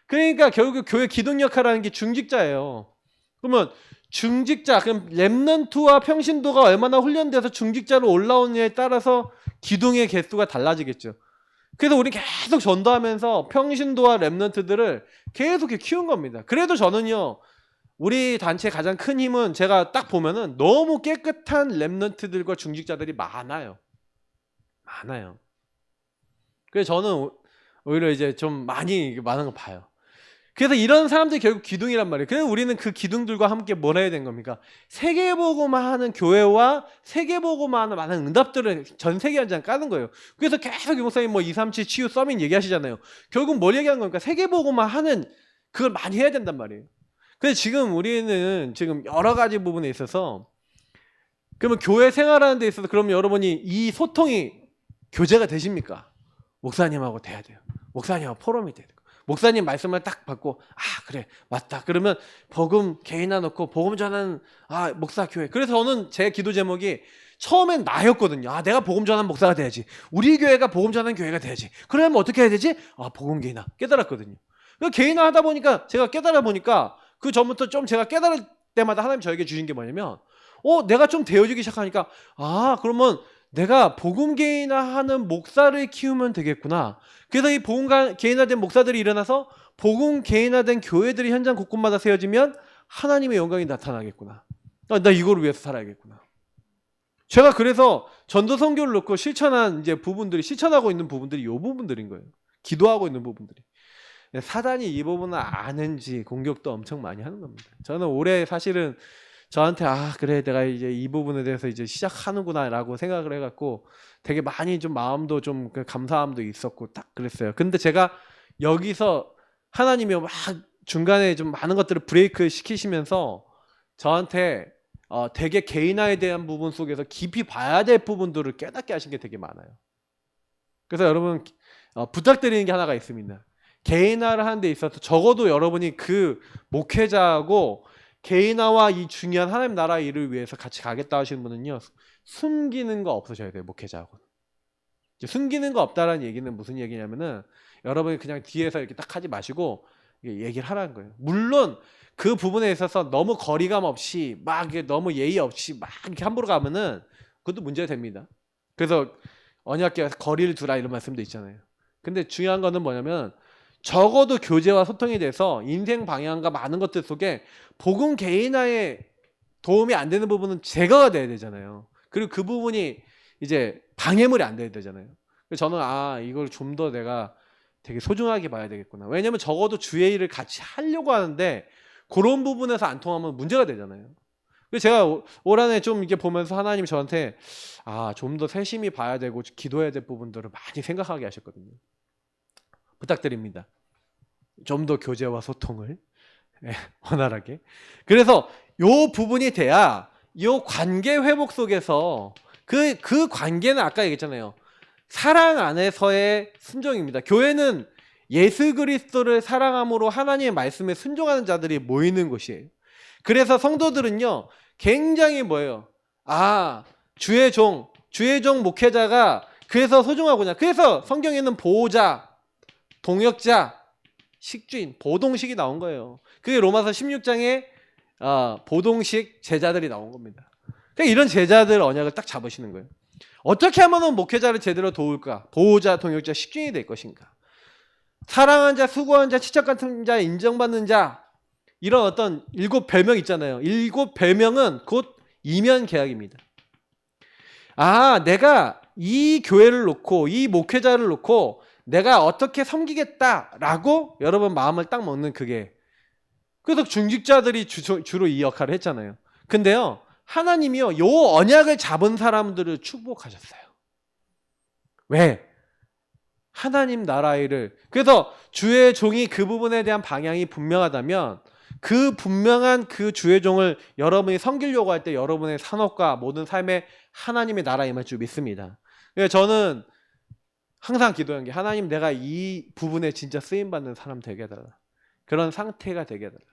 그러니까 결국 교회 기둥 역할을 하는 게 중직자예요. 그러면 중직자, 그럼 랩넌트와 평신도가 얼마나 훈련돼서 중직자로 올라오느냐에 따라서 기둥의 개수가 달라지겠죠. 그래서 우리 계속 전도하면서 평신도와 랩넌트들을 계속 키운 겁니다. 그래도 저는요, 우리 단체의 가장 큰 힘은 제가 딱 보면은 너무 깨끗한 렘넌트들과 중직자들이 많아요. 많아요. 그래서 저는 오히려 이제 좀 많이 많은 거 봐요. 그래서 이런 사람들이 결국 기둥이란 말이에요. 그래서 우리는 그 기둥들과 함께 뭘 해야 되는 겁니까? 세계보고만 하는 교회와 세계보고만 하는 많은 응답들을 전 세계 현장 까는 거예요. 그래서 계속 유목사님 뭐 237 치유 서밋 얘기하시잖아요. 결국 뭘 얘기하는 겁니까? 세계보고만 하는 그걸 많이 해야 된단 말이에요. 근데 지금 우리는 지금 여러 가지 부분에 있어서 그러면 교회 생활하는 데 있어서 그럼 여러분이 이 소통이 교제가 되십니까? 목사님하고 돼야 돼요. 목사님하고 포럼이 돼야 돼요. 목사님 말씀을 딱 받고 그래 맞다 그러면 복음 개인화 넣고 복음 전하는 목사 교회. 그래서 저는 제 기도 제목이 처음엔 나였거든요. 내가 복음 전하는 목사가 돼야지. 우리 교회가 복음 전하는 교회가 돼야지. 그러면 어떻게 해야 되지? 복음 개인화 깨달았거든요. 개인화 하다 보니까 제가 깨달아 보니까 그 전부터 좀 제가 깨달을 때마다 하나님 저에게 주신 게 뭐냐면 내가 좀 되어지기 시작하니까 그러면 내가 복음 개인화하는 목사를 키우면 되겠구나. 그래서 이 복음 개인화된 목사들이 일어나서 복음 개인화된 교회들이 현장 곳곳마다 세워지면 하나님의 영광이 나타나겠구나. 나 이걸 위해서 살아야겠구나. 제가 그래서 전도 선교를 놓고 실천한 이제 부분들이 실천하고 있는 부분들이 이 부분들인 거예요. 기도하고 있는 부분들이. 사단이 이 부분을 아는지 공격도 엄청 많이 하는 겁니다. 저는 올해 사실은 저한테 그래 내가 이제 이 부분에 대해서 이제 시작하는구나라고 생각을 해갖고 되게 많이 좀 마음도 좀 감사함도 있었고 딱 그랬어요. 근데 제가 여기서 하나님이 막 중간에 좀 많은 것들을 브레이크 시키시면서 저한테 되게 개인화에 대한 부분 속에서 깊이 봐야 될 부분들을 깨닫게 하신 게 되게 많아요. 그래서 여러분 부탁드리는 게 하나가 있습니다. 개인화를 하는 데 있어서 적어도 여러분이 그 목회자하고 개인화와 이 중요한 하나님 나라 일을 위해서 같이 가겠다 하시는 분은요, 숨기는 거 없으셔야 돼요. 목회자하고는. 숨기는 거 없다라는 얘기는 무슨 얘기냐면은 여러분이 그냥 뒤에서 이렇게 딱 하지 마시고 얘기를 하라는 거예요. 물론 그 부분에 있어서 너무 거리감 없이 막 너무 예의 없이 막 이렇게 함부로 가면은 그것도 문제가 됩니다. 그래서 언약궤 거리를 두라 이런 말씀도 있잖아요. 근데 중요한 거는 뭐냐면 적어도 교제와 소통이 돼서 인생 방향과 많은 것들 속에 복음 개인화에 도움이 안 되는 부분은 제거가 돼야 되잖아요. 그리고 그 부분이 이제 방해물이 안 돼야 되잖아요. 그래서 저는 이걸 좀 더 내가 되게 소중하게 봐야 되겠구나. 왜냐면 적어도 주의 일을 같이 하려고 하는데 그런 부분에서 안 통하면 문제가 되잖아요. 그래서 제가 올 한해 좀 이렇게 보면서 하나님이 저한테 좀 더 세심히 봐야 되고 기도해야 될 부분들을 많이 생각하게 하셨거든요. 부탁드립니다. 좀 더 교제와 소통을 원활하게. 그래서 요 부분이 돼야 요 관계 회복 속에서 그 관계는 아까 얘기했잖아요. 사랑 안에서의 순종입니다. 교회는 예수 그리스도를 사랑함으로 하나님의 말씀에 순종하는 자들이 모이는 곳이에요. 그래서 성도들은요 굉장히 뭐예요? 주의 종 목회자가 그래서 소중하구나. 그래서 성경에는 보호자, 동역자, 식주인, 보동식이 나온 거예요. 그게 로마서 16장에 보동식 제자들이 나온 겁니다. 그러니까 이런 제자들 언약을 딱 잡으시는 거예요. 어떻게 하면 목회자를 제대로 도울까? 보호자, 동역자, 식주인이 될 것인가? 사랑하는 자, 수고하는 자, 친척 같은 자, 인정받는 자, 이런 어떤 7별명 있잖아요. 7별명은 곧 이면 계약입니다. 내가 이 교회를 놓고 이 목회자를 놓고 내가 어떻게 섬기겠다라고 여러분 마음을 딱 먹는 그게. 그래서 중직자들이 주로 이 역할을 했잖아요. 근데요 하나님이요 요 언약을 잡은 사람들을 축복하셨어요. 왜? 하나님 나라 일을. 그래서 주의 종이 그 부분에 대한 방향이 분명하다면 그 분명한 그 주의 종을 여러분이 섬기려고 할 때 여러분의 산업과 모든 삶에 하나님의 나라 임할 줄 믿습니다. 그래서 저는 항상 기도한 게 하나님 내가 이 부분에 진짜 쓰임받는 사람 되게 해달라. 그런 상태가 되게 해달라.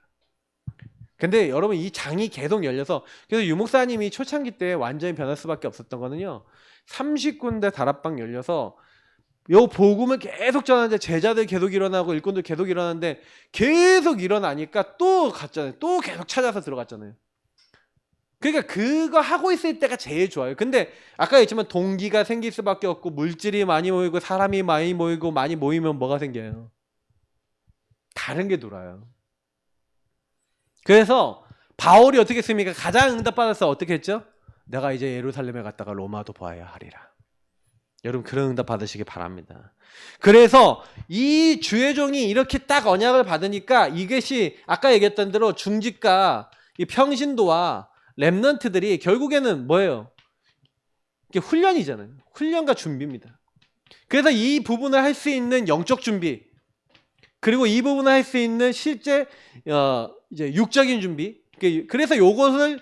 근데 여러분 이 장이 계속 열려서 그래서 유목사님이 초창기 때 완전히 변할 수밖에 없었던 거는요. 30군데 다락방 열려서 요 복음을 계속 전하는데 제자들 계속 일어나고 일꾼들 계속 일어나는데 계속 일어나니까 또 갔잖아요. 또 계속 찾아서 들어갔잖아요. 그러니까 그거 하고 있을 때가 제일 좋아요. 근데 아까 얘기했지만 동기가 생길 수밖에 없고 물질이 많이 모이고 사람이 많이 모이고 많이 모이면 뭐가 생겨요? 다른 게 돌아요. 그래서 바울이 어떻게 했습니까? 가장 응답받아서 어떻게 했죠? 내가 이제 예루살렘에 갔다가 로마도 봐야 하리라. 여러분 그런 응답 받으시기 바랍니다. 그래서 이 주의 종이 이렇게 딱 언약을 받으니까 이것이 아까 얘기했던 대로 중직과 이 평신도와 렘넌트들이 결국에는 뭐예요? 이게 훈련이잖아요. 훈련과 준비입니다. 그래서 이 부분을 할 수 있는 영적 준비, 그리고 이 부분을 할 수 있는 실제 이제 육적인 준비. 그래서 요것을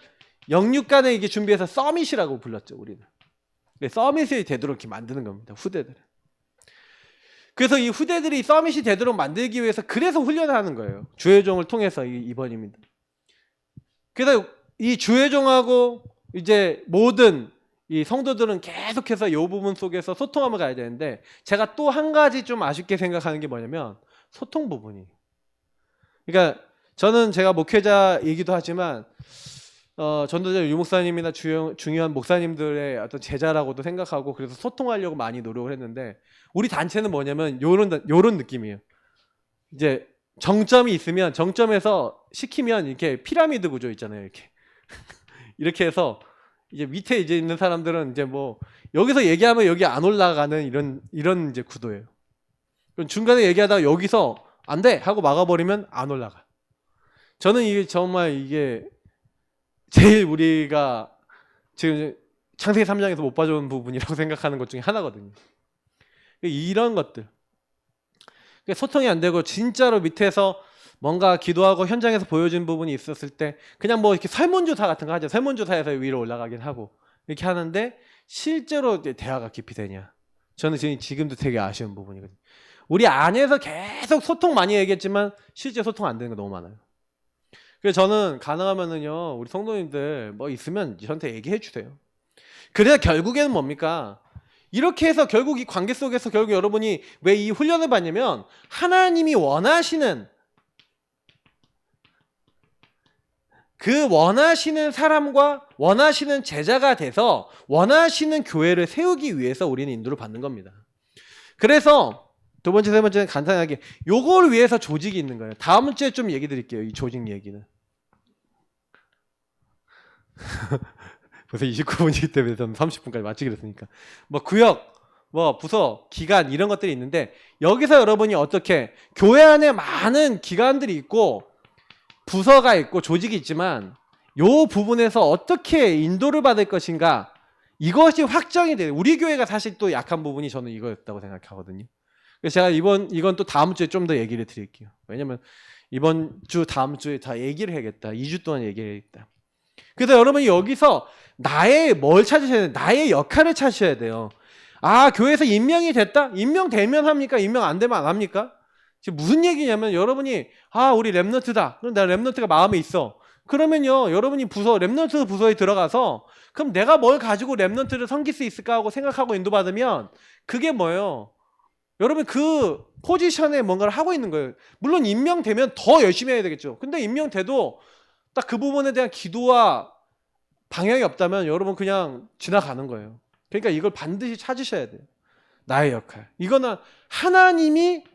영육간에 이게 준비해서 서밋이라고 불렀죠, 우리는. 서밋이 되도록 이렇게 만드는 겁니다, 후대들. 그래서 이 후대들이 서밋이 되도록 만들기 위해서 그래서 훈련을 하는 거예요. 주의 종을 통해서 이번입니다. 그래서 이 주의 종하고 이제 모든 이 성도들은 계속해서 이 부분 속에서 소통하며 가야 되는데, 제가 또 한 가지 좀 아쉽게 생각하는 게 뭐냐면 소통 부분이. 그러니까 저는 제가 목회자이기도 하지만 전도자 유목사님이나 중요한 목사님들의 어떤 제자라고도 생각하고, 그래서 소통하려고 많이 노력을 했는데, 우리 단체는 뭐냐면 요런 느낌이에요. 이제 정점이 있으면 정점에서 시키면 이렇게 피라미드 구조 있잖아요, 이렇게. 이렇게 해서 이제 밑에 이제 있는 사람들은 이제 뭐 여기서 얘기하면 여기 안 올라가는 이런 이제 구도예요. 그럼 중간에 얘기하다가 여기서 안 돼 하고 막아버리면 안 올라가. 저는 이게 정말 이게 제일 우리가 지금 창세기 3장에서 못 봐준 부분이라고 생각하는 것 중에 하나거든요. 이런 것들. 소통이 안 되고 진짜로 밑에서 뭔가 기도하고 현장에서 보여진 부분이 있었을 때 그냥 뭐 이렇게 설문조사 같은 거 하죠. 설문조사에서 위로 올라가긴 하고 이렇게 하는데, 실제로 대화가 깊이 되냐? 저는 지금도 되게 아쉬운 부분이거든요. 우리 안에서 계속 소통 많이 얘기했지만 실제 소통 안 되는 거 너무 많아요. 그래서 저는 가능하면은요, 우리 성도님들 뭐 있으면 저한테 얘기해 주세요. 그래야 결국에는 뭡니까? 이렇게 해서 결국 이 관계 속에서 결국 여러분이 왜 이 훈련을 받냐면, 하나님이 원하시는 그 원하시는 사람과 원하시는 제자가 돼서 원하시는 교회를 세우기 위해서 우리는 인도를 받는 겁니다. 그래서 두 번째, 세 번째는 간단하게 요걸 위해서 조직이 있는 거예요. 다음 주에 좀 얘기 드릴게요, 이 조직 얘기는. 벌써 29분이기 때문에 저는 30분까지 마치기로 했으니까. 뭐 구역, 뭐 부서, 기관 이런 것들이 있는데, 여기서 여러분이 어떻게 교회 안에 많은 기관들이 있고 부서가 있고 조직이 있지만 요 부분에서 어떻게 인도를 받을 것인가, 이것이 확정이 돼요. 우리 교회가 사실 또 약한 부분이 저는 이거였다고 생각하거든요. 그래서 제가 이건 또 다음 주에 좀 더 얘기를 드릴게요. 왜냐면 이번 주 다음 주에 다 얘기를 해야겠다. 2주 동안 얘기를 해야겠다. 그래서 여러분이 여기서 뭘 찾으셔야 돼요? 나의 역할을 찾으셔야 돼요. 아, 교회에서 임명이 됐다? 임명되면 합니까? 임명 안 되면 안 합니까? 지금 무슨 얘기냐면, 여러분이 우리 렘넌트다. 그럼 나 렘넌트가 마음에 있어. 그러면요, 여러분이 렘넌트 부서에 들어가서 그럼 내가 뭘 가지고 렘넌트를 섬길 수 있을까 하고 생각하고 인도받으면 그게 뭐예요? 여러분 그 포지션에 뭔가를 하고 있는 거예요. 물론 임명되면 더 열심히 해야 되겠죠. 근데 임명돼도 딱 그 부분에 대한 기도와 방향이 없다면 여러분 그냥 지나가는 거예요. 그러니까 이걸 반드시 찾으셔야 돼요. 나의 역할. 이거는 하나님이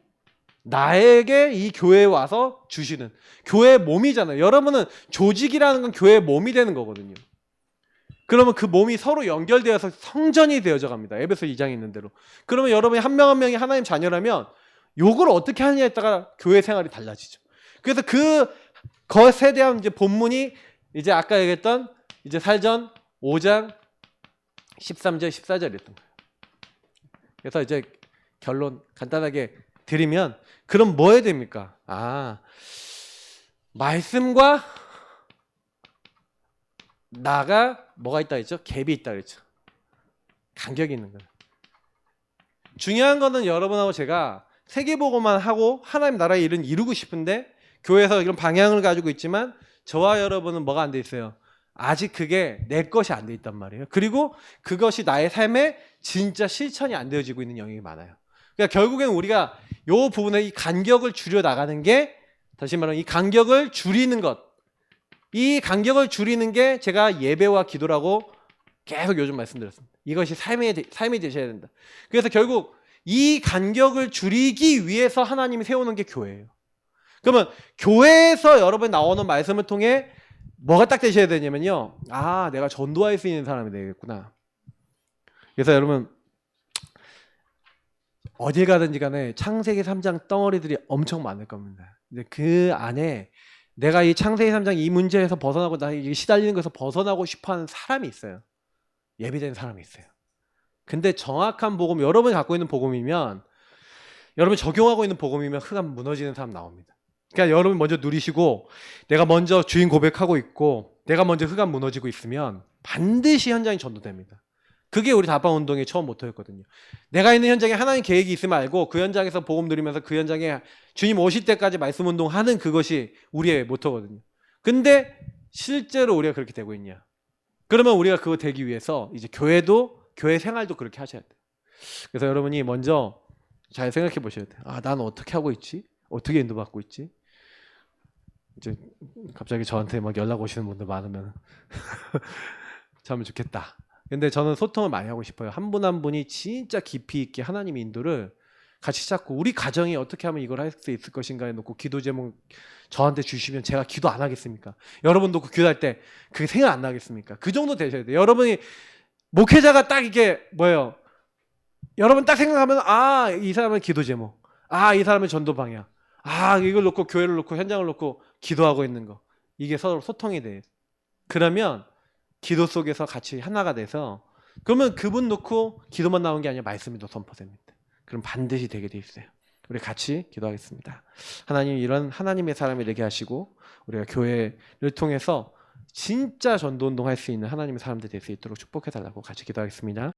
나에게 이 교회에 와서 주시는 교회의 몸이잖아요. 여러분은 조직이라는 건 교회의 몸이 되는 거거든요. 그러면 그 몸이 서로 연결되어서 성전이 되어져 갑니다. 에베소 2장에 있는 대로. 그러면 여러분이 한 명 한 명이 하나님 자녀라면 요걸 어떻게 하느냐에 따라 교회 생활이 달라지죠. 그래서 그것에 대한 이제 본문이 이제 아까 얘기했던 이제 살전 5장 13절 14절이었던 거예요. 그래서 이제 결론 간단하게 드리면, 그럼 뭐 해야 됩니까? 말씀과 나가 뭐가 있다 했죠? 갭이 있다 그랬죠. 간격이 있는 거예요. 중요한 거는 여러분하고 제가 세계보고만 하고 하나님 나라의 일은 이루고 싶은데, 교회에서 이런 방향을 가지고 있지만 저와 여러분은 뭐가 안 돼 있어요? 아직 그게 내 것이 안 돼 있단 말이에요. 그리고 그것이 나의 삶에 진짜 실천이 안 되어지고 있는 영역이 많아요. 그러니까 결국엔 우리가 이 부분에 이 간격을 줄여 나가는 게, 다시 말하면 이 간격을 줄이는 것, 이 간격을 줄이는 게 제가 예배와 기도라고 계속 요즘 말씀드렸습니다. 이것이 삶이 되셔야 된다. 그래서 결국 이 간격을 줄이기 위해서 하나님이 세우는 게 교회예요. 그러면 교회에서 여러분 나오는 말씀을 통해 뭐가 딱 되셔야 되냐면요. 아, 내가 전도할 수 있는 사람이 되겠구나. 그래서 여러분 어딜 가든지 간에 창세기 3장 덩어리들이 엄청 많을 겁니다. 근데 그 안에 내가 이 창세기 3장 이 문제에서 벗어나고 나 이게 시달리는 것에서 벗어나고 싶어하는 사람이 있어요. 예비된 사람이 있어요. 근데 정확한 복음, 여러분이 갖고 있는 복음이면, 여러분이 적용하고 있는 복음이면 흑암 무너지는 사람 나옵니다. 그러니까 여러분 먼저 누리시고 내가 먼저 주인 고백하고 있고 내가 먼저 흑암 무너지고 있으면 반드시 현장이 전도됩니다. 그게 우리 다방 운동의 처음 모토였거든요. 내가 있는 현장에 하나님 계획이 있음을 알고 그 현장에서 복음 누리면서 그 현장에 주님 오실 때까지 말씀 운동하는 그것이 우리의 모토거든요. 근데 실제로 우리가 그렇게 되고 있냐? 그러면 우리가 그거 되기 위해서 이제 교회도 교회 생활도 그렇게 하셔야 돼요. 그래서 여러분이 먼저 잘 생각해 보셔야 돼요. 아, 나는 어떻게 하고 있지? 어떻게 인도받고 있지? 이제 갑자기 저한테 막 연락 오시는 분들 많으면 참 좋겠다. 근데 저는 소통을 많이 하고 싶어요. 한 분 한 분이 진짜 깊이 있게 하나님의 인도를 같이 잡고 우리 가정이 어떻게 하면 이걸 할 수 있을 것인가에 놓고 기도 제목 저한테 주시면 제가 기도 안 하겠습니까? 여러분도 그 기도할 때 그게 생각 안 나겠습니까? 그 정도 되셔야 돼요. 여러분이 목회자가 딱 이게 뭐예요? 여러분 딱 생각하면 아, 이 사람은 기도 제목, 아, 이 사람은 전도 방향, 아, 이걸 놓고 교회를 놓고 현장을 놓고 기도하고 있는 거, 이게 서로 소통이 돼. 그러면 기도 속에서 같이 하나가 돼서 그러면 그분 놓고 기도만 나오는 게 아니라 말씀이 더 선포됩니다. 그럼 반드시 되게 돼 있어요. 우리 같이 기도하겠습니다. 하나님, 이런 하나님의 사람이 되게 하시고 우리가 교회를 통해서 진짜 전도운동 할 수 있는 하나님의 사람들 될 수 있도록 축복해 달라고 같이 기도하겠습니다.